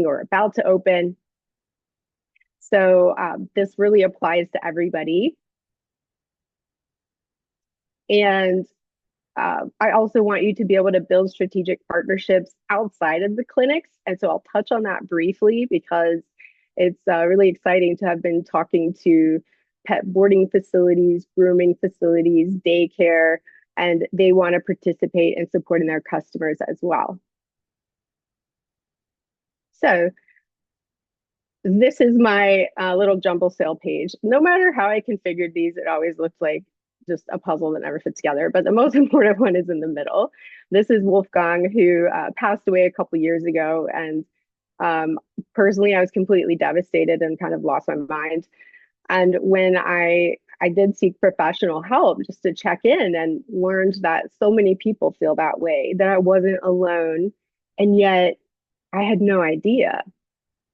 or about to open. So this really applies to everybody. And I also want you to be able to build strategic partnerships outside of the clinics. And so I'll touch on that briefly because it's really exciting to have been talking to pet boarding facilities, grooming facilities, daycare, and they want to participate in supporting their customers as well. So this is my little jumble sale page. No matter how I configured these, it always looks like just a puzzle that never fits together. But the most important one is in the middle. This is Wolfgang, who passed away a couple years ago. And personally, I was completely devastated and kind of lost my mind. And when I did seek professional help just to check in and learned that so many people feel that way, that I wasn't alone. And yet I had no idea.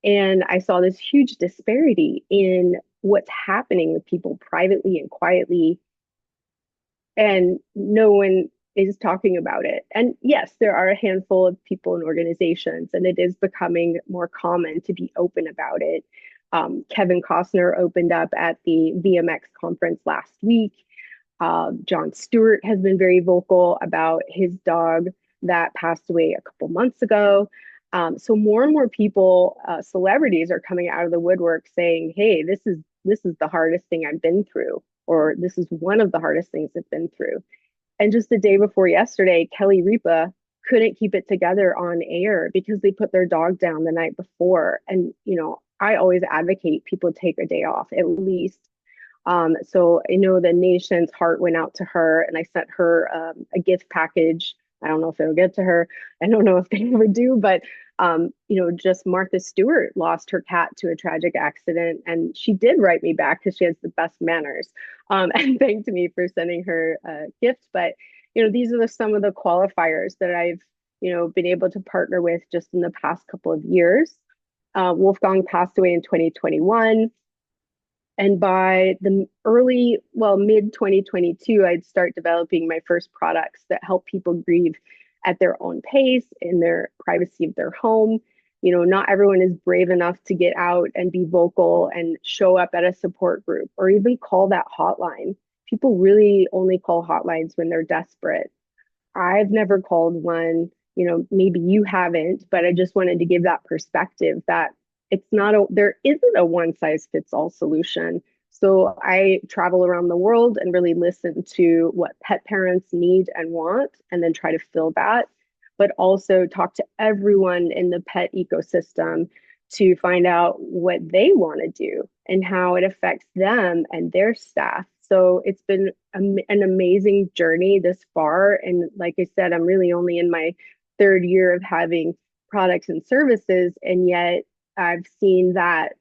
And I saw this huge disparity in what's happening with people privately and quietly, and no one is talking about it. And yes, there are a handful of people and organizations, and it is becoming more common to be open about it. Kevin Costner opened up at the VMX conference last week. Jon Stewart has been very vocal about his dog that passed away a couple months ago. So more and more people, celebrities, are coming out of the woodwork saying, "Hey, this is the hardest thing I've been through," or "This is one of the hardest things I've been through." And just the day before yesterday, Kelly Ripa couldn't keep it together on air because they put their dog down the night before. And I always advocate people take a day off at least. So I know the nation's heart went out to her, and I sent her a gift package. I don't know if it'll get to her. I don't know if they ever do, but just Martha Stewart lost her cat to a tragic accident, and she did write me back because she has the best manners, and thanked me for sending her a gift. But these are some of the qualifiers that I've been able to partner with just in the past couple of years. Wolfgang passed away in 2021. And by the mid 2022, I'd start developing my first products that help people grieve at their own pace in their privacy of their home. Not everyone is brave enough to get out and be vocal and show up at a support group or even call that hotline. People really only call hotlines when they're desperate. I've never called one, maybe you haven't, but I just wanted to give that perspective that there isn't a one size fits all solution. So I travel around the world and really listen to what pet parents need and want, and then try to fill that, but also talk to everyone in the pet ecosystem to find out what they want to do and how it affects them and their staff. So it's been an amazing journey this far. And like I said, I'm really only in my third year of having products and services. And yet I've seen that,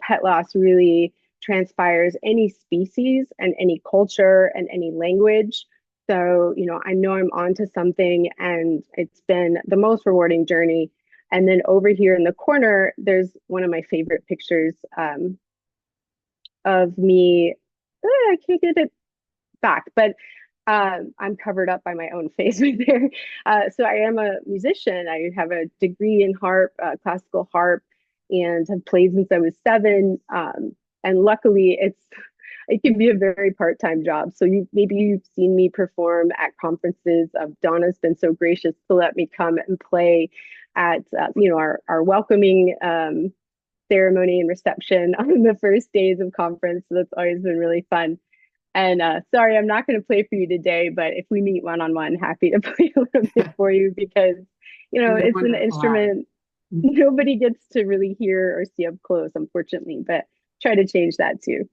pet loss really transpires any species and any culture and any language. So, I know I'm onto something, and it's been the most rewarding journey. And then over here in the corner, there's one of my favorite pictures of me. I can't get it back, but I'm covered up by my own face right there. So I am a musician. I have a degree in harp, classical harp, and have played since I was 7. And luckily, it can be a very part-time job. So maybe you've seen me perform at conferences. Donna's been so gracious to let me come and play at our welcoming ceremony and reception on the first days of conference. So that's always been really fun. And sorry, I'm not going to play for you today, but if we meet one-on-one, happy to play a little bit for you because, You're it's an wonderful at it. instrument nobody gets to really hear or see up close, unfortunately, but try to change that too.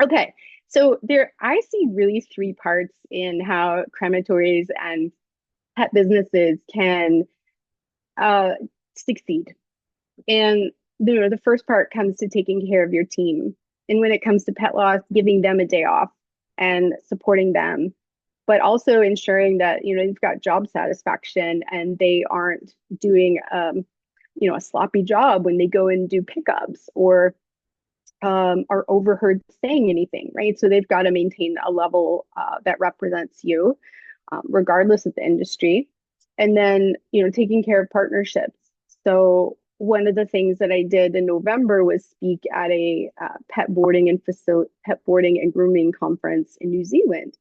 Okay, so I see really 3 parts in how crematories and pet businesses can uh, succeed. And the first part comes to taking care of your team. And when it comes to pet loss, giving them a day off and supporting them, but also ensuring that you've got job satisfaction and they aren't doing a sloppy job when they go and do pickups or are overheard saying anything, right? So they've got to maintain a level that represents you, regardless of the industry. And then, taking care of partnerships. So one of the things that I did in November was speak at a pet boarding and grooming conference in New Zealand.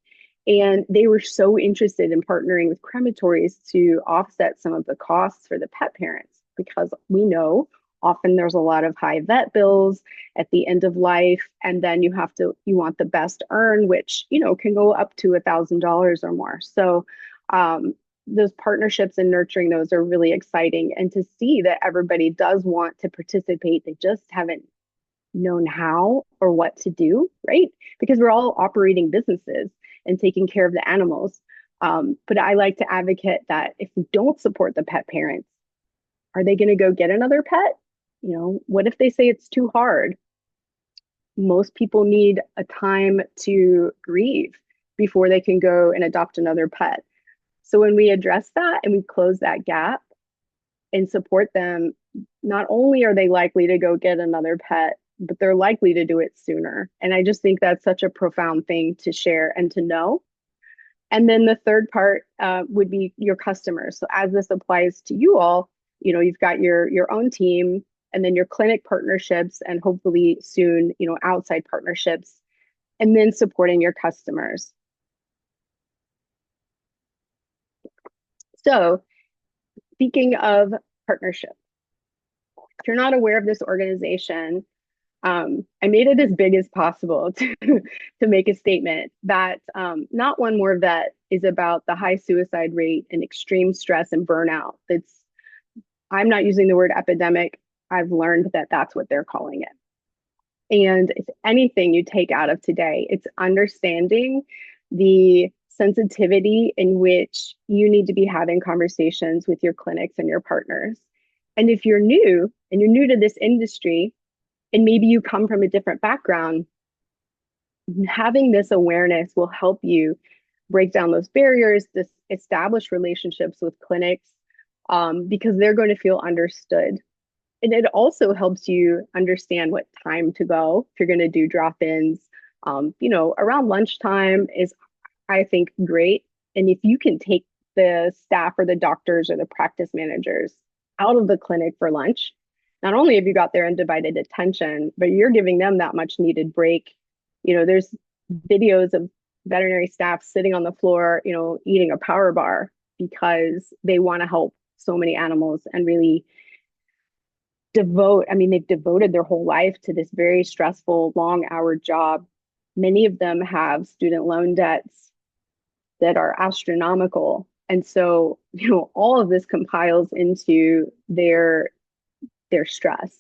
And they were so interested in partnering with crematories to offset some of the costs for the pet parents, because we know often there's a lot of high vet bills at the end of life. And then you want the best earn, which, can go up to $1,000 or more. So, those partnerships and nurturing those are really exciting. And to see that everybody does want to participate, they just haven't known how or what to do, right? Because we're all operating businesses and taking care of the animals. But I like to advocate that if we don't support the pet parents, are they going to go get another pet? What if they say it's too hard? Most people need a time to grieve before they can go and adopt another pet. So when we address that and we close that gap and support them, not only are they likely to go get another pet, but they're likely to do it sooner. And I just think that's such a profound thing to share and to know. And then the third part would be your customers. So as this applies to you all, you've got your own team, and then your clinic partnerships, and hopefully soon, outside partnerships, and then supporting your customers. So speaking of partnership, if you're not aware of this organization, I made it as big as possible to make a statement that Not One More Vet is about the high suicide rate and extreme stress and burnout. I'm not using the word epidemic. I've learned that that's what they're calling it. And if anything you take out of today, it's understanding the sensitivity in which you need to be having conversations with your clinics and your partners. And if you're new and you're new to this industry, and maybe you come from a different background, having this awareness will help you break down those barriers, establish relationships with clinics, because they're going to feel understood. And it also helps you understand what time to go if you're going to do drop-ins. Around lunchtime is, I think, great. And if you can take the staff or the doctors or the practice managers out of the clinic for lunch, not only have you got their undivided attention, but you're giving them that much needed break. There's videos of veterinary staff sitting on the floor, eating a power bar because they want to help so many animals and really they've devoted their whole life to this very stressful, long hour job. Many of them have student loan debts that are astronomical. And so, all of this compiles into their stress.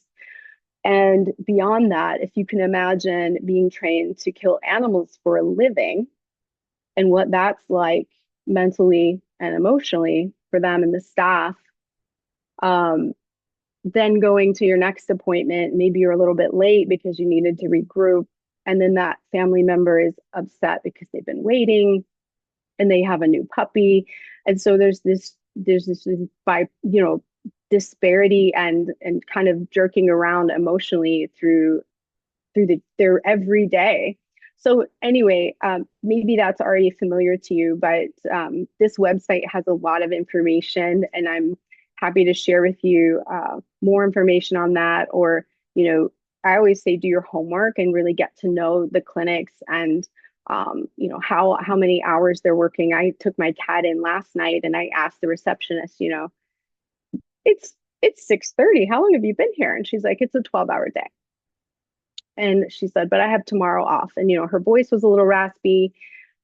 And beyond that, if you can imagine being trained to kill animals for a living and what that's like mentally and emotionally for them and the staff, then going to your next appointment, maybe you're a little bit late because you needed to regroup. And then that family member is upset because they've been waiting and they have a new puppy. And so there's this disparity and kind of jerking around emotionally through their everyday. So anyway, maybe that's already familiar to you, but this website has a lot of information, and I'm happy to share with you more information on that. Or, I always say do your homework and really get to know the clinics and how many hours they're working. I took my cat in last night and I asked the receptionist, it's 6:30. How long have you been here? And she's like, it's a 12-hour day. And she said, but I have tomorrow off. And, her voice was a little raspy.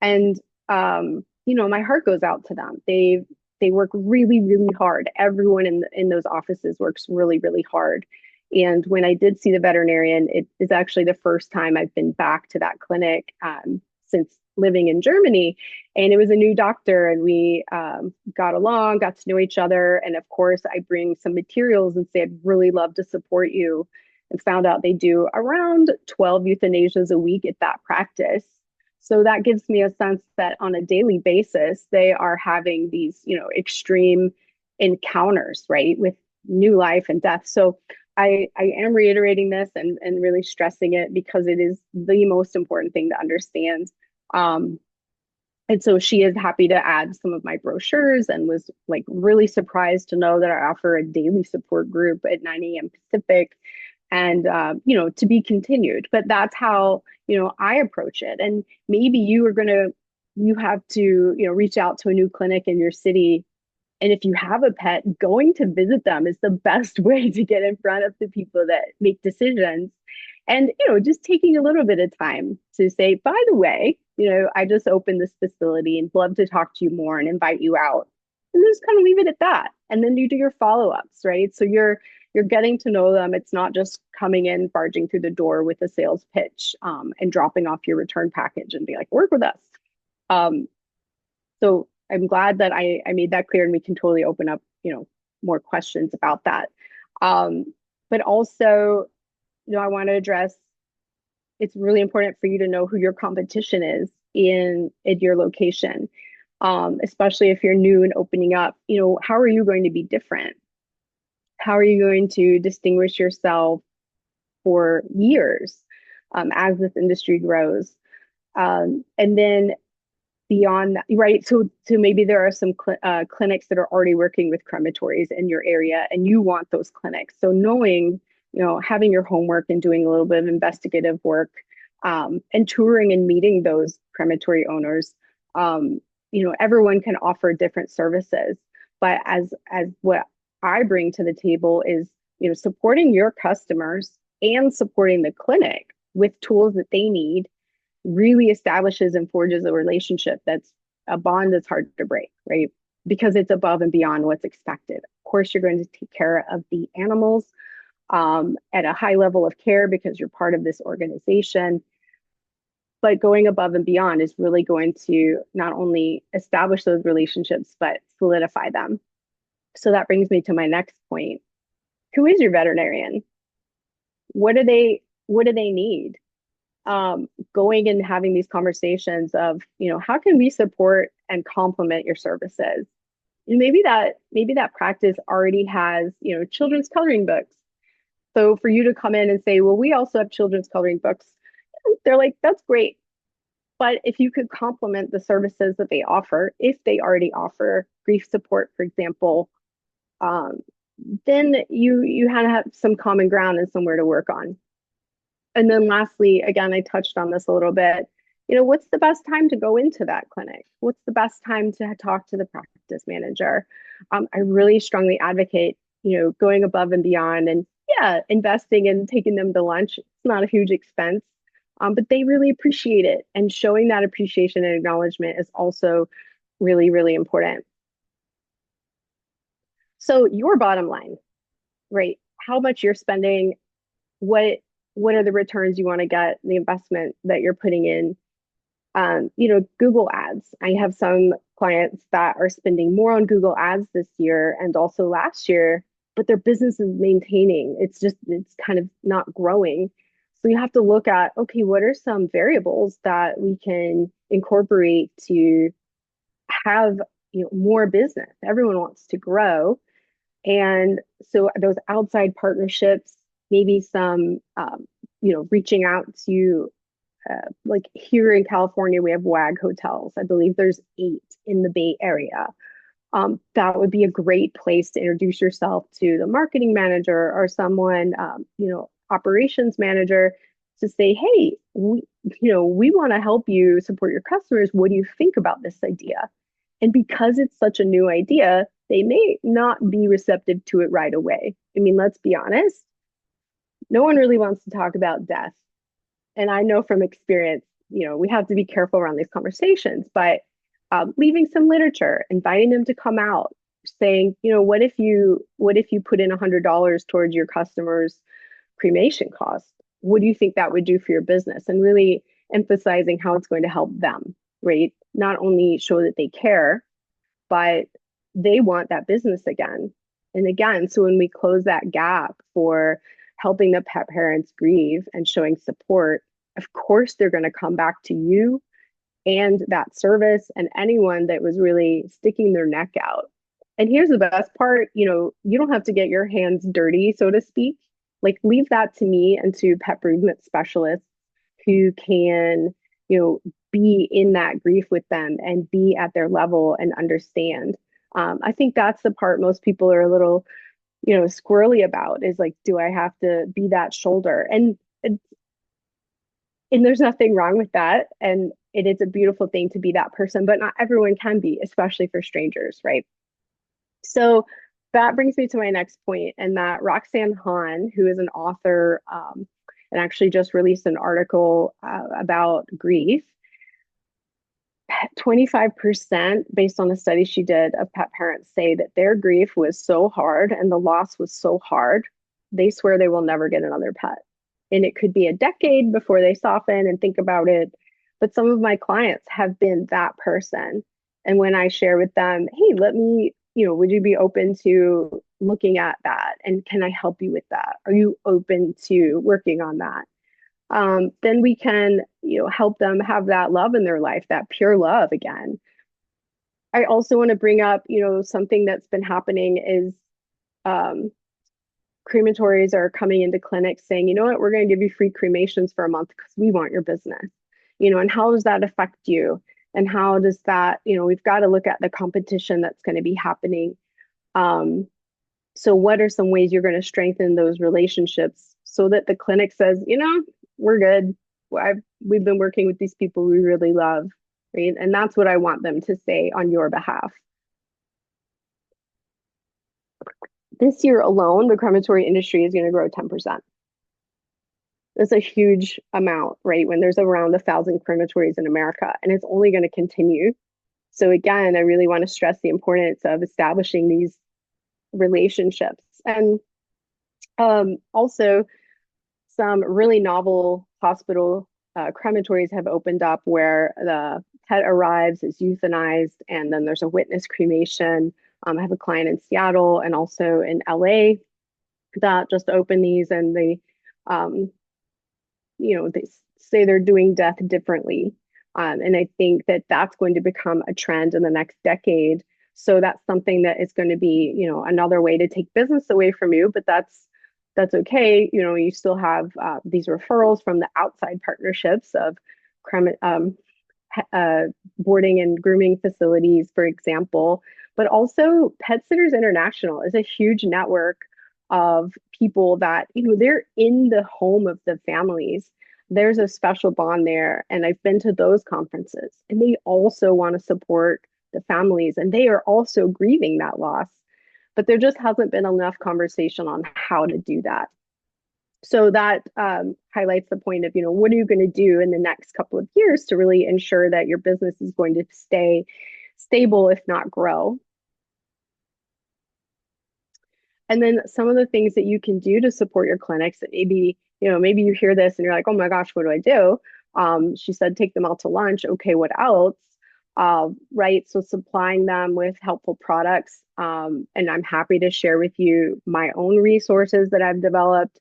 And, my heart goes out to them. They work really, really hard. Everyone in those offices works really, really hard. And when I did see the veterinarian, it is actually the first time I've been back to that clinic since living in Germany. And it was a new doctor, and we got along, got to know each other. And of course, I bring some materials and say, I'd really love to support you. And found out they do around 12 euthanasias a week at that practice. So that gives me a sense that on a daily basis, they are having these, extreme encounters, right, with new life and death. So I am reiterating this and really stressing it because it is the most important thing to understand. And so she is happy to add some of my brochures and was like really surprised to know that I offer a daily support group at 9 a.m. Pacific and, to be continued. But that's how, I approach it. And maybe you have to, reach out to a new clinic in your city. And if you have a pet, going to visit them is the best way to get in front of the people that make decisions. And, just taking a little bit of time to say, by the way, I just opened this facility and love to talk to you more and invite you out. And just kind of leave it at that. And then you do your follow-ups, right? So you're getting to know them. It's not just coming in, barging through the door with a sales pitch, and dropping off your return package and be like, work with us. Um, so I'm glad that I made that clear and we can totally open up, more questions about that. But also, I want to address it's really important for you to know who your competition is in your location. Especially if you're new and opening up, how are you going to be different? How are you going to distinguish yourself for years, as this industry grows? And then beyond that, right? So maybe there are some clinics that are already working with crematories in your area, and you want those clinics. So knowing, having your homework and doing a little bit of investigative work, and touring and meeting those crematory owners. Everyone can offer different services, but as what I bring to the table is, supporting your customers and supporting the clinic with tools that they need really establishes and forges a relationship that's a bond that's hard to break, right? Because it's above and beyond what's expected. Of course, you're going to take care of the animals, at a high level of care because you're part of this organization. But going above and beyond is really going to not only establish those relationships, but solidify them. So that brings me to my next point. Who is your veterinarian? What do they need? Going and having these conversations of, how can we support and complement your services? And maybe that practice already has, children's coloring books. So for you to come in and say, well, we also have children's coloring books, they're like, that's great. But if you could complement the services that they offer, if they already offer grief support, for example, um, then you have some common ground and somewhere to work on. And then lastly, again, I touched on this a little bit. What's the best time to go into that clinic? What's the best time to talk to the practice manager? I really strongly advocate, going above and beyond and yeah, investing and taking them to lunch. It's not a huge expense, but they really appreciate it. And showing that appreciation and acknowledgement is also really, really important. So your bottom line, right? How much you're spending, what what are the returns you want to get, the investment that you're putting in. Google ads. I have some clients that are spending more on Google ads this year and also last year, but their business is maintaining. It's kind of not growing. So you have to look at, okay, what are some variables that we can incorporate to have, more business? Everyone wants to grow. And so those outside partnerships, maybe some, reaching out to, like here in California, we have WAG hotels. I believe there's 8 in the Bay Area. That would be a great place to introduce yourself to the marketing manager or someone, operations manager to say, hey, we want to help you support your customers. What do you think about this idea? And because it's such a new idea, they may not be receptive to it right away. I mean, let's be honest, no one really wants to talk about death. And I know from experience, we have to be careful around these conversations, but leaving some literature, inviting them to come out, saying, what if you put in $100 towards your customer's cremation cost? What do you think that would do for your business? And really emphasizing how it's going to help them, right? Not only show that they care, but they want that business again and again. So when we close that gap for helping the pet parents grieve and showing support, of course, they're going to come back to you and that service and anyone that was really sticking their neck out. And here's the best part, you don't have to get your hands dirty, so to speak. Like leave that to me and to pet bereavement specialists who can, be in that grief with them and be at their level and understand. I think that's the part most people are a little, squirrely about, is like, do I have to be that shoulder? And there's nothing wrong with that. And it is a beautiful thing to be that person, but not everyone can be, especially for strangers, right? So that brings me to my next point, and that Roxanne Hahn, who is an author, and actually just released an article about grief. 25%, based on a study she did, of pet parents say that their grief was so hard and the loss was so hard, they swear they will never get another pet. And it could be a decade before they soften and think about it. But some of my clients have been that person. And when I share with them, hey, would you be open to looking at that? And can I help you with that? Are you open to working on that? Then we can, help them have that love in their life, that pure love again. I also want to bring up, something that's been happening is um, crematories are coming into clinics saying, you know what, we're going to give you free cremations for a month because we want your business. And how does that affect you? And how does that, we've got to look at the competition that's going to be happening. So what are some ways you're going to strengthen those relationships so that the clinic says, we're good. We've been working with these people we really love, right? And that's what I want them to say on your behalf. This year alone, the crematory industry is going to grow 10%. That's a huge amount, right? When there's around 1,000 crematories in America, and it's only going to continue. So again, I really want to stress the importance of establishing these relationships. And also, some really novel hospital crematories have opened up where the pet arrives, is euthanized, and then there's a witness cremation. I have a client in Seattle and also in LA that just opened these, and they say they're doing death differently. And I think that that's going to become a trend in the next decade. So that's something that is going to be, another way to take business away from you, but that's okay. You still have these referrals from the outside partnerships of boarding and grooming facilities, for example. But also, Pet Sitters International is a huge network of people that, they're in the home of the families. There's a special bond there. And I've been to those conferences, and they also want to support the families, and they are also grieving that loss. But there just hasn't been enough conversation on how to do that. So that highlights the point of, what are you going to do in the next couple of years to really ensure that your business is going to stay stable, if not grow? And then some of the things that you can do to support your clinics that maybe you hear this and you're like, oh my gosh, what do I do? She said, take them out to lunch. Okay, what else? Right. So supplying them with helpful products. And I'm happy to share with you my own resources that I've developed.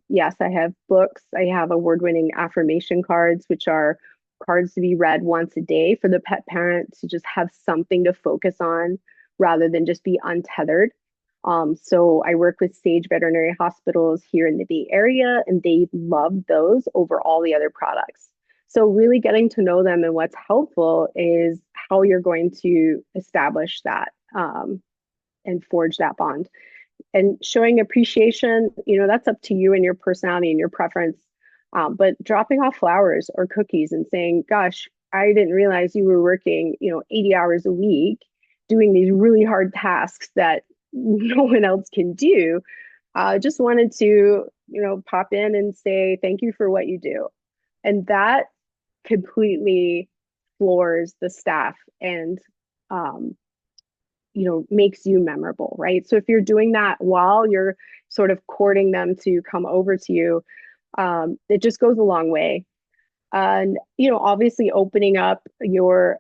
Yes, I have books. I have award-winning affirmation cards, which are cards to be read once a day for the pet parent to just have something to focus on rather than just be untethered. So I work with Sage Veterinary Hospitals here in the Bay Area, and they love those over all the other products. So really getting to know them, and what's helpful is how you're going to establish that and forge that bond. And showing appreciation, that's up to you and your personality and your preference. But dropping off flowers or cookies and saying, gosh, I didn't realize you were working, 80 hours a week doing these really hard tasks that no one else can do. Just wanted to, pop in and say thank you for what you do. And that completely floors the staff and, makes you memorable, right? So if you're doing that while you're sort of courting them to come over to you, it just goes a long way. And, obviously opening up your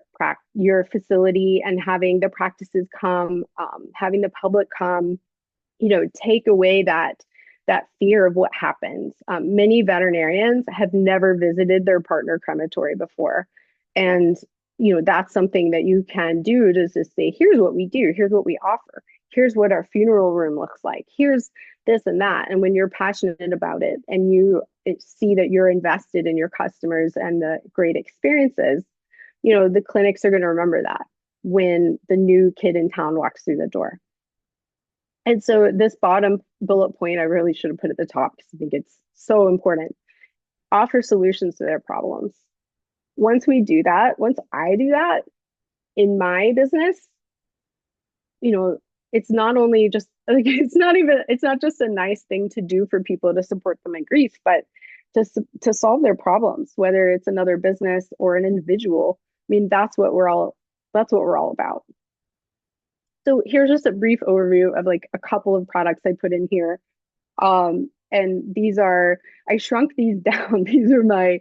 facility and having the practices come, having the public come, take away that fear of what happens. Many veterinarians have never visited their partner crematory before. And, that's something that you can do, to just say, here's what we do, here's what we offer, here's what our funeral room looks like, here's this and that. And when you're passionate about it and you see that you're invested in your customers and the great experiences, the clinics are going to remember that when the new kid in town walks through the door. And so this bottom bullet point, I really should have put at the top because I think it's so important. Offer solutions to their problems. Once I do that in my business, you know, it's not only just like it's not just a nice thing to do for people to support them in grief, but to solve their problems, whether it's another business or an individual. I mean, that's what we're all about. So here's just a brief overview of like a couple of products I put in here. And I shrunk these down. These are my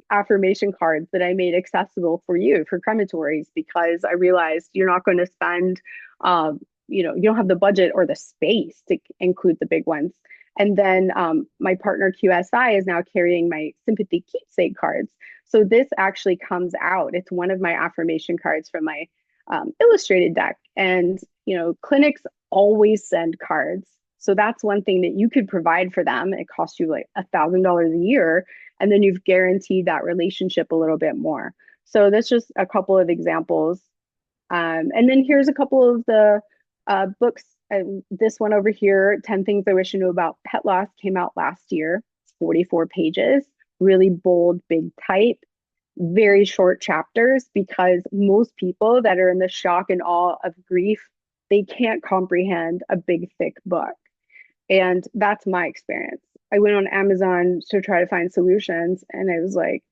affirmation cards that I made accessible for you for crematories because I realized you're not going to spend, you don't have the budget or the space to include the big ones. And then my partner QSI is now carrying my sympathy keepsake cards. So this actually comes out. It's one of my affirmation cards from my illustrated deck. And, clinics always send cards. So that's one thing that you could provide for them. It costs you like $1,000 a year. And then you've guaranteed that relationship a little bit more. So that's just a couple of examples. And then here's a couple of the books. This one over here, 10 Things I Wish You Knew About Pet Loss, came out last year. It's 44 pages, really bold, big type, very short chapters because most people that are in the shock and awe of grief, they can't comprehend a big, thick book. And that's my experience. I went on Amazon to try to find solutions and I was like,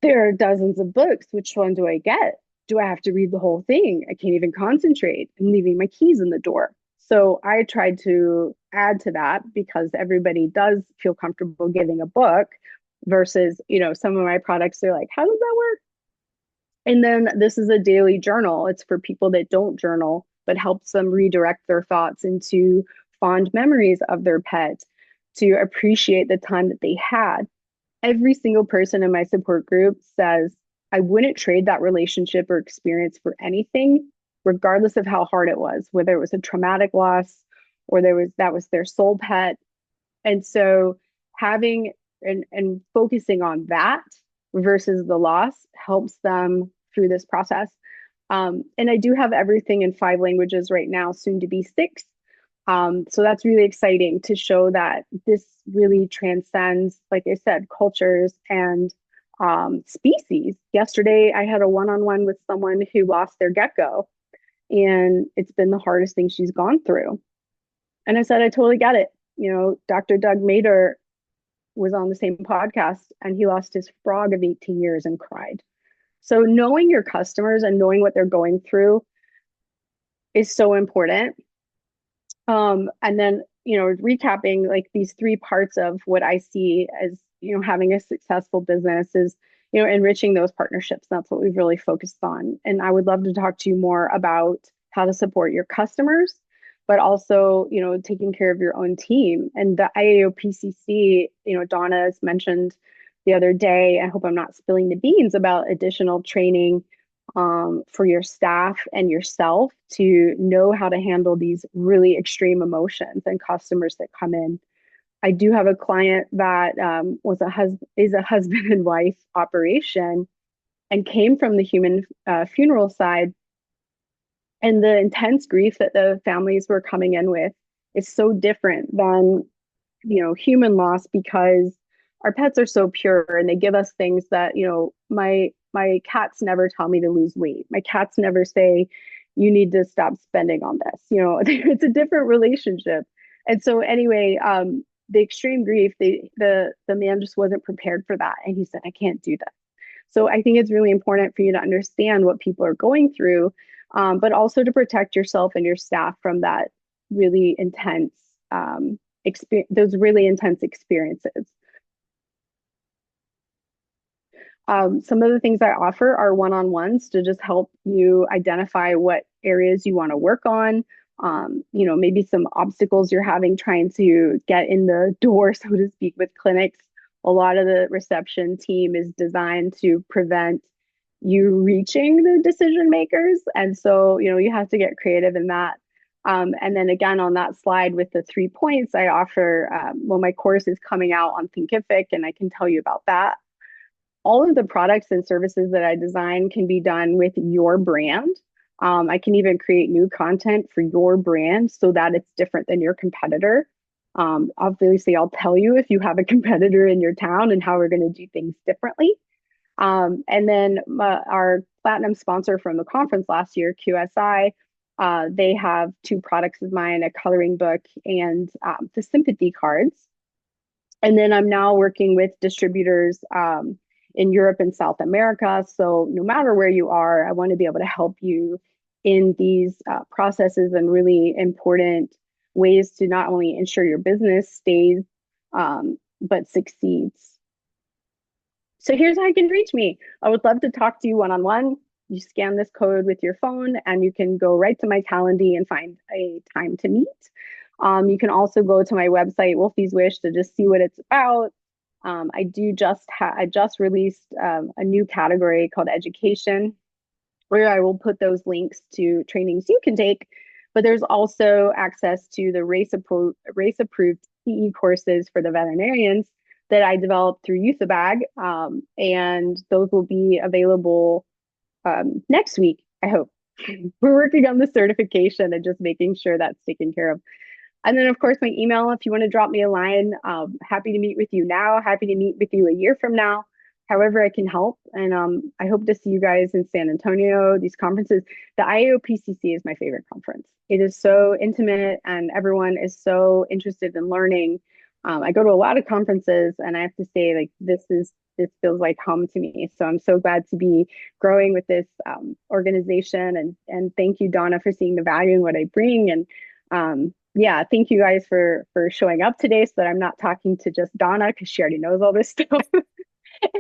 there are dozens of books. Which one do I get? Do I have to read the whole thing? I can't even concentrate. I'm leaving my keys in the door. So I tried to add to that because everybody does feel comfortable giving a book versus, some of my products, they're like, how does that work? And then this is a daily journal. It's for people that don't journal, but helps them redirect their thoughts into fond memories of their pet, to appreciate the time that they had. Every single person in my support group says, I wouldn't trade that relationship or experience for anything, regardless of how hard it was, whether it was a traumatic loss or that was their soul pet. And so having and focusing on that versus the loss helps them through this process. And I do have everything in 5 languages right now, soon to be 6. So that's really exciting to show that this really transcends, like I said, cultures and species. Yesterday, I had a one-on-one with someone who lost their gecko, and it's been the hardest thing she's gone through. And I said, I totally get it. Dr. Doug Mader was on the same podcast, and he lost his frog of 18 years and cried. So knowing your customers and knowing what they're going through is so important. And then, recapping like these 3 parts of what I see as, having a successful business is, enriching those partnerships. That's what we've really focused on. And I would love to talk to you more about how to support your customers, but also, taking care of your own team. And the IAOPCC, Donna has mentioned the other day, I hope I'm not spilling the beans about additional training for your staff and yourself to know how to handle these really extreme emotions and customers that come in. I do have a client that is a husband and wife operation and came from the human funeral side. And the intense grief that the families were coming in with is so different than, human loss because our pets are so pure and they give us things that, my cats never tell me to lose weight. My cats never say, you need to stop spending on this. It's a different relationship. And so anyway, the extreme grief, the man just wasn't prepared for that. And he said, I can't do that. So I think it's really important for you to understand what people are going through, but also to protect yourself and your staff from that really intense those really intense experiences. Some of the things I offer are one-on-ones to just help you identify what areas you want to work on. Maybe some obstacles you're having trying to get in the door, so to speak, with clinics. A lot of the reception team is designed to prevent you reaching the decision makers. And so, you have to get creative in that. And then again, on that slide with the 3 points, I offer, well, my course is coming out on Thinkific, and I can tell you about that. All of the products and services that I design can be done with your brand. I can even create new content for your brand so that it's different than your competitor. Obviously, I'll tell you if you have a competitor in your town and how we're going to do things differently. And then our platinum sponsor from the conference last year, QSI, they have two products of mine, a coloring book and the sympathy cards. And then I'm now working with distributors in Europe and South America. So no matter where you are, I want to be able to help you in these processes and really important ways to not only ensure your business stays, but succeeds. So here's how you can reach me. I would love to talk to you one-on-one. You scan this code with your phone and you can go right to my Calendly and find a time to meet. You can also go to my website, Wolfie's Wish, to just see what it's about. I just released a new category called education, where I will put those links to trainings you can take. But there's also access to the race approved CE courses for the veterinarians that I developed through Euthabag, and those will be available next week, I hope. We're working on the certification and just making sure that's taken care of. And then, of course, my email, if you want to drop me a line, happy to meet with you now, happy to meet with you a year from now, however I can help. And I hope to see you guys in San Antonio, these conferences. The IAOPCC is my favorite conference. It is so intimate and everyone is so interested in learning. I go to a lot of conferences and I have to say, like, this feels like home to me. So I'm so glad to be growing with this organization. And thank you, Donna, for seeing the value in what I bring. And yeah, thank you guys for showing up today so that I'm not talking to just Donna because she already knows all this stuff.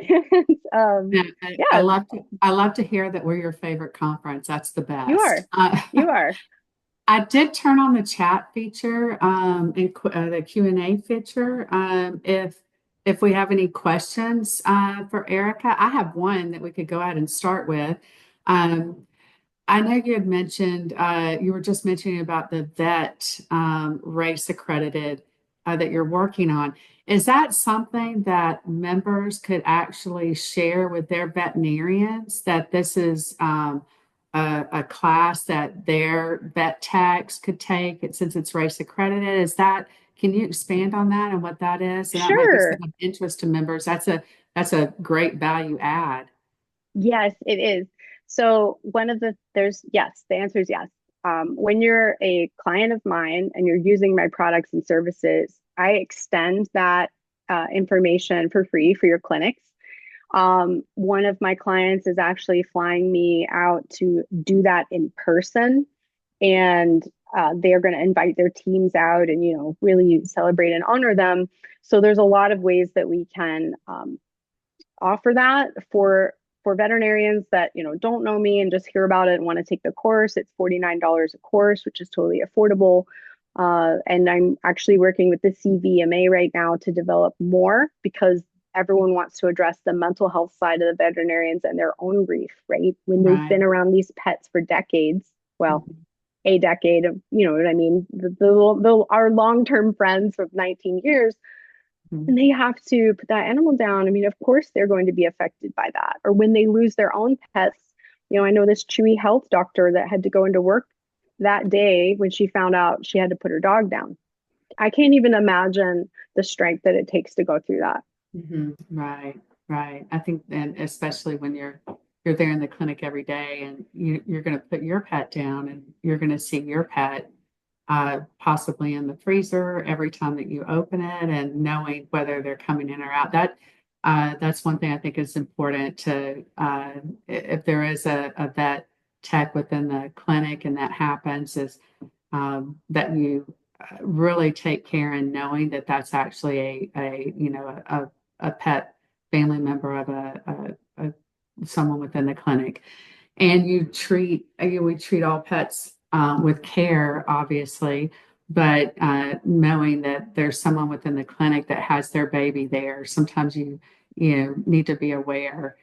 And, Yeah, yeah, I love to hear that we're your favorite conference. That's the you best. are. You are. I did turn on the chat feature and the Q&A feature. If we have any questions for Erica, I have one that we could go ahead and start with. Um, I know you had mentioned, you were just mentioning about the vet race accredited that you're working on. Is that something that members could actually share with their veterinarians, that this is a class that their vet techs could take since it's race accredited? Can you expand on that and what that is? And that might be Sure. some of interest to members. That's a great value add. Yes, it is. So yes, the answer is yes. When you're a client of mine and you're using my products and services, I extend that information for free for your clinics. One of my clients is actually flying me out to do that in person, and they're going to invite their teams out and really celebrate and honor them. So there's a lot of ways that we can offer that for veterinarians that don't know me and just hear about it and want to take the course. It's $49 a course, which is totally affordable. And I'm actually working with the CVMA right now to develop more because everyone wants to address the mental health side of the veterinarians and their own grief, right? When they've Right. been around these pets for decades, well, Mhm. a decade of, you know what I mean? Our long-term friends of 19 years, and they have to put that animal down. I mean, of course, they're going to be affected by that. Or when they lose their own pets, I know this Chewy health doctor that had to go into work that day when she found out she had to put her dog down. I can't even imagine the strength that it takes to go through that. Right, right. I think, and especially when you're there in the clinic every day, and you're going to put your pet down, and you're going to see your pet possibly in the freezer every time that you open it, and knowing whether they're coming in or out. That's one thing I think is important to if there is a vet tech within the clinic, and that happens, is that you really take care in knowing that that's actually a pet family member of someone within the clinic, and we treat all pets with care, obviously, but knowing that there's someone within the clinic that has their baby there. Sometimes you need to be aware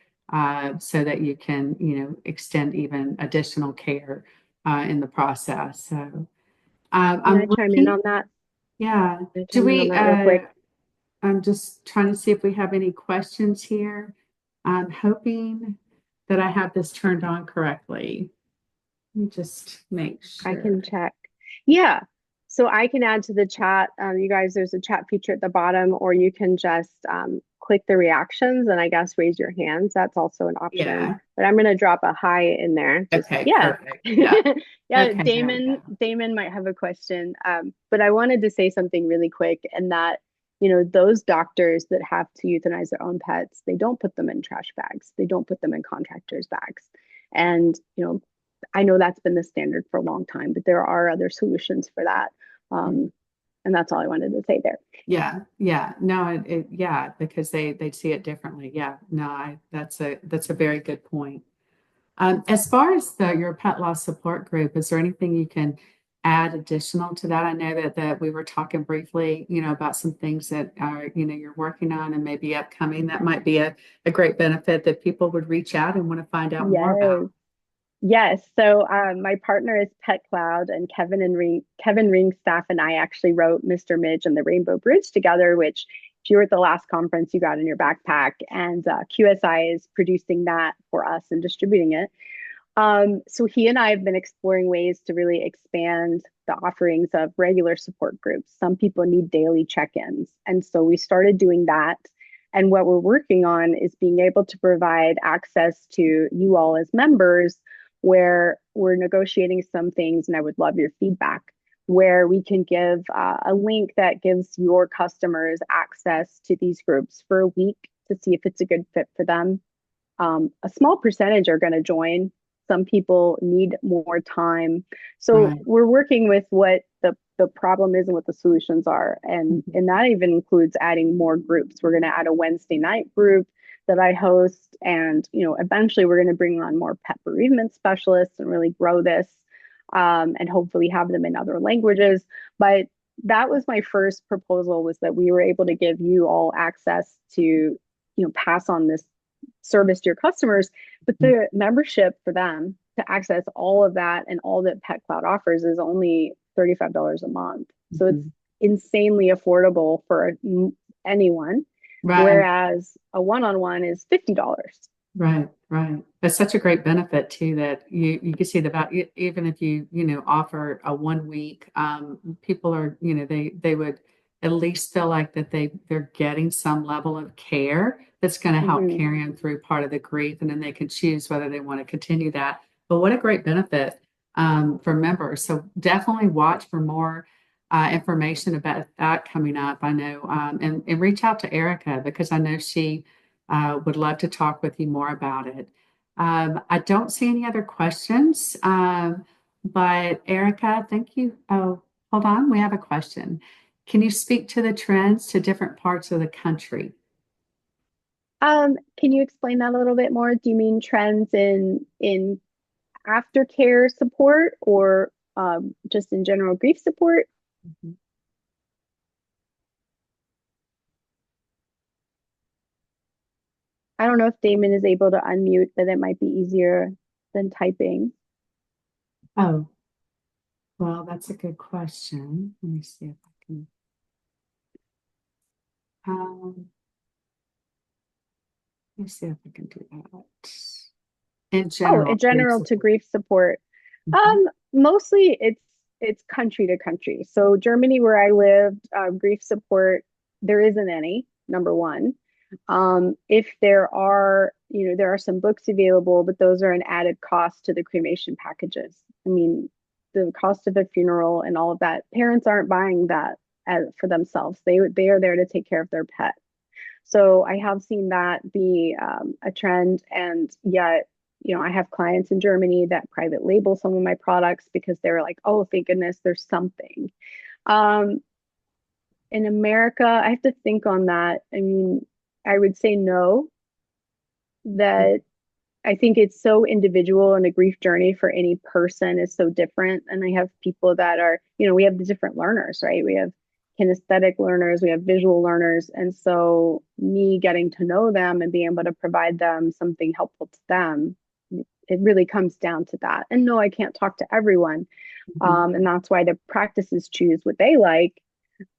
so that you can extend even additional care in the process. So Can I I'm chime in looking. on that? Yeah. Can I Do chime in on we, that real quick? I'm just trying to see if we have any questions here. I'm hoping that I have this turned on correctly. Let me just make I sure. can check. Yeah. So I can add to the chat. You guys, there's a chat feature at the bottom, or you can just click the reactions and I guess raise your hands. That's also an option. Yeah. But I'm going to drop a hi in there. Just Okay, yeah. perfect. Yeah. Yeah, Okay, there we go. Damon might have a question. But I wanted to say something really quick, and that, those doctors that have to euthanize their own pets, they don't put them in trash bags. They don't put them in contractors' bags. And, I know that's been the standard for a long time, but there are other solutions for that. Um, and that's all I wanted to say there. Yeah, yeah. No, yeah, because they see it differently. Yeah. No, that's a very good point. As far as your pet loss support group, is there anything you can add additional to that? I know that we were talking briefly, about some things that are, you're working on and maybe upcoming that might be a great benefit that people would reach out and want to find out more about. Yes. Yes. So my partner is Pet Cloud, and Kevin Ring staff and I actually wrote Mr. Midge and the Rainbow Bridge together, which if you were at the last conference, you got in your backpack. And QSI is producing that for us and distributing it. So he and I have been exploring ways to really expand the offerings of regular support groups. Some people need daily check-ins. And so we started doing that. And what we're working on is being able to provide access to you all as members, where we're negotiating some things, and I would love your feedback, where we can give a link that gives your customers access to these groups for a week to see if it's a good fit for them. A small percentage are going to join. Some people need more time. So Right. we're working with what the problem is and what the solutions are. And that even includes adding more groups. We're going to add a Wednesday night group that I host. And, eventually we're going to bring on more pet bereavement specialists and really grow this, and hopefully have them in other languages. But that was my first proposal, was that we were able to give you all access to, pass on this service to your customers, but the membership for them to access all of that and all that Pet Cloud offers is only $35 a month. So it's Mhm. insanely affordable for anyone, Right. whereas a one-on-one is $50. Right, right. That's such a great benefit too that you can see the value even if you offer a 1 week, people are, they would at least feel like that they're getting some level of care that's going to help Mm-hmm. carry them through part of the grief, and then they can choose whether they want to continue that. But what a great benefit for members. So definitely watch for more information about that coming up. I know, and reach out to Erica because I know she would love to talk with you more about it. I don't see any other questions, but Erica, thank you. Oh, hold on, we have a question. Can you speak to the trends to different parts of the country? Can you explain that a little bit more? Do you mean trends in aftercare support, or just in general grief support? Mhm. I don't know if Damon is able to unmute, but it might be easier than typing. Oh, well, that's a good question. Let me see if I can. Um, Let me see if I can do that. In Oh, general, in grief general to support. grief support. Mhm. Mostly it's country to country. So Germany, where I lived, grief support, there isn't any, number one. If there are, there are some books available, but those are an added cost to the cremation packages. I mean, the cost of a funeral and all of that, parents aren't buying that for themselves. They are there to take care of their pet. So I have seen that be a trend, and yet, I have clients in Germany that private label some of my products because they're like, oh, thank goodness, there's something. Um, in America, I have to think on that. I mean, I would say no, that I think it's so individual, and the grief journey for any person is so different. And I have people that are, we have the different learners, right? We have kinesthetic learners, we have visual learners. And so me getting to know them and being able to provide them something helpful to them it really comes down to that. And no, I can't talk to everyone. Mhm. And that's why the practices choose what they like.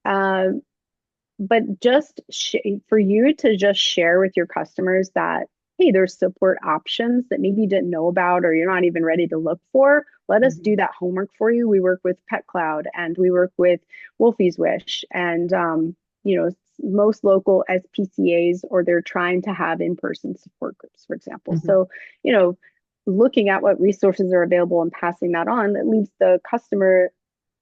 Um, but just for you to just share with your customers that, hey, there's support options that maybe you didn't know about or you're not even ready to look for. Let us do Mhm. that homework for you. We work with Pet Cloud and we work with Wolfie's Wish and you know, most local SPCAs, or they're trying to have in-person support groups, for example. Mhm. So, you know, looking at what resources are available and passing that on, that leaves the customer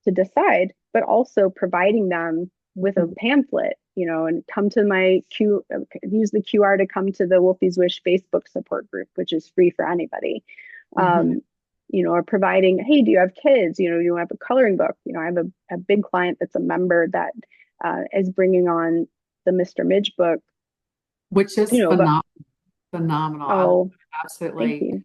to decide, but also providing them with a Mhm. pamphlet, you know, and come to my use the QR to come to the Wolfie's Wish Facebook support group, which is free for anybody. Mhm. Um, you know, or providing, hey, do you have kids? You know, you have a coloring book. You know, I have a big client that's a member that is bringing on the Mr. Midge book, Which is you know, but phenomenal. I oh, thank absolutely, you.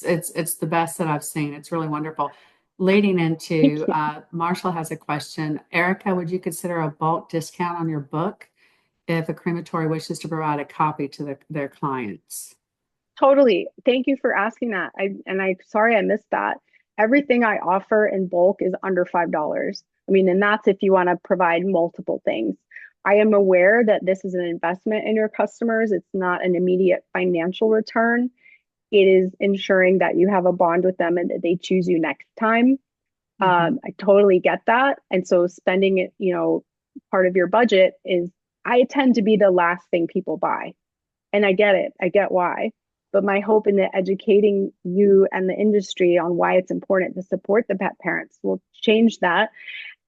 it's the best that I've seen. It's really wonderful. Leading Thank into, you. Marshall has a question. Erica, would you consider a bulk discount on your book if a crematory wishes to provide a copy to their clients? Totally. Thank you for asking that. I sorry I missed that. Everything I offer in bulk is under $5. I mean, and that's if you want to provide multiple things. I am aware that this is an investment in your customers. It's not an immediate financial return. It is ensuring that you have a bond with them and that they choose you next time. Mhm. I totally get that. And so spending it, you know, part of your budget is, I tend to be the last thing people buy. And I get it. I get why. But my hope in the educating you and the industry on why it's important to support the pet parents will change that.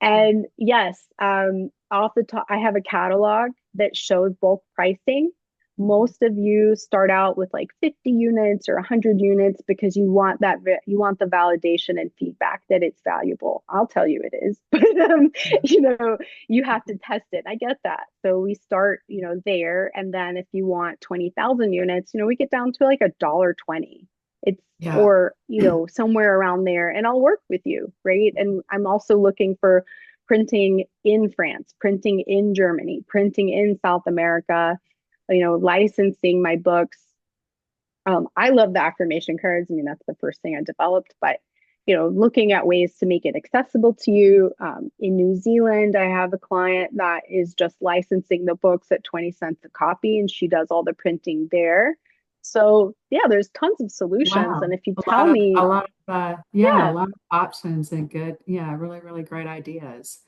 And yes, off the top, I have a catalog that shows bulk pricing. Most of you start out with like 50 units or 100 units because you want you want the validation and feedback that it's valuable. I'll tell you it is, but you know, you have to test it. I get that. So we start, you know, there, and then if you want 20,000 units, you know, we get down to like $1.20. It's, Yeah. or you know, somewhere around there, and I'll work with you, right? And I'm also looking for printing in France, printing in Germany, printing in South America, you know, licensing my books. I love the affirmation cards. I mean, that's the first thing I developed, but you know, looking at ways to make it accessible to you. In New Zealand, I have a client that is just licensing the books at 20 cents a copy, and she does all the printing there. So yeah, there's tons of solutions. Wow. And if you tell me, Yeah, a yeah, lot of options and good, yeah, really, really great ideas.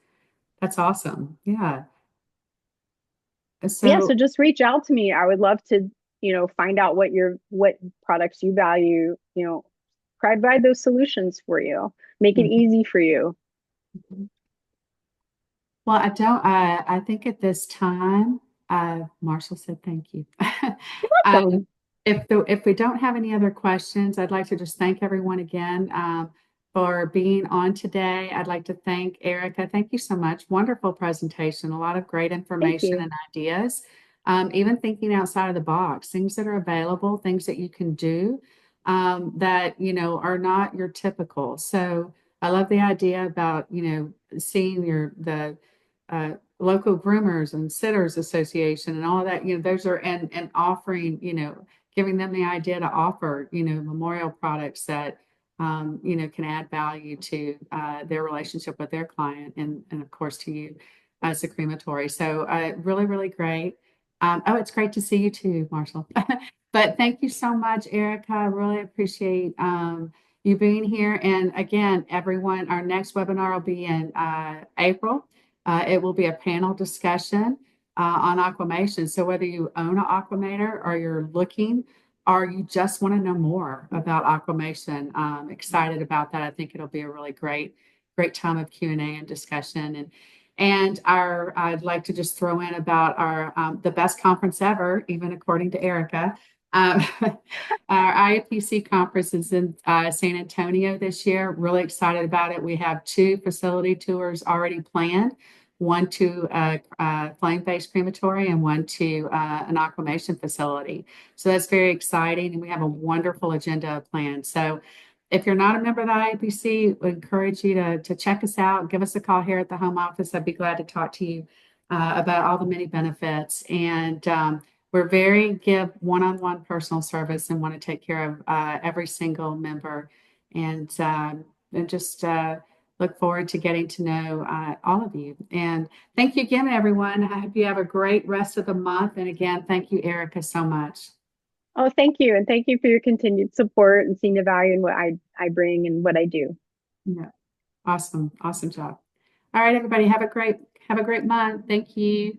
That's awesome. Yeah. yeah, so So, just reach out to me. I would love to, you know, find out what products you value, you know, provide those solutions for you, make it mhm. easy for you. Well, I think at this time, Marshall said thank you. Uh, Awesome. if we don't have any other questions, I'd like to just thank everyone again, for being on today. I'd like to thank Erica. Thank you so much. Wonderful presentation, a lot of great Thank information you. and ideas. Even thinking outside of the box, things that are available, things that you can do, that, you know, are not your typical. So I love the idea about, you know, seeing the local groomers and sitters association and all of that, you know, those are, and offering, you know, giving them the idea to offer, you know, memorial products that, you know, can add value to their relationship with their client, and of course to you as a crematory. So really, really great. Oh, it's great to see you too, Marshall. But thank you so much, Erica. I really appreciate you being here. And again, everyone, our next webinar will be in April. It will be a panel discussion on aquamation. So whether you own an aquamator or you're looking, or you just want to know more about aquamation, excited about that. I think it'll be a really great time of Q&A and discussion. And I'd like to just throw in about our the best conference ever, even according to Erica. Um, our IAPC conference is in San Antonio this year. Really excited about it. We have two facility tours already planned, one to a flame-based crematory and one to an aquamation facility. So that's very exciting, and we have a wonderful agenda planned. So if you're not a member of the IAPC, we encourage you to check us out. Give us a call here at the home office. I'd be glad to talk to you about all the many benefits. And we're very give one-on-one personal service and want to take care of every single member, and just look forward to getting to know all of you. And thank you again, everyone. I hope you have a great rest of the month. And again, thank you, Erica, so much. Oh, thank you. And thank you for your continued support and seeing the value in what I bring and what I do. Yeah, awesome, awesome job. All right, everybody, have a great month. Thank you.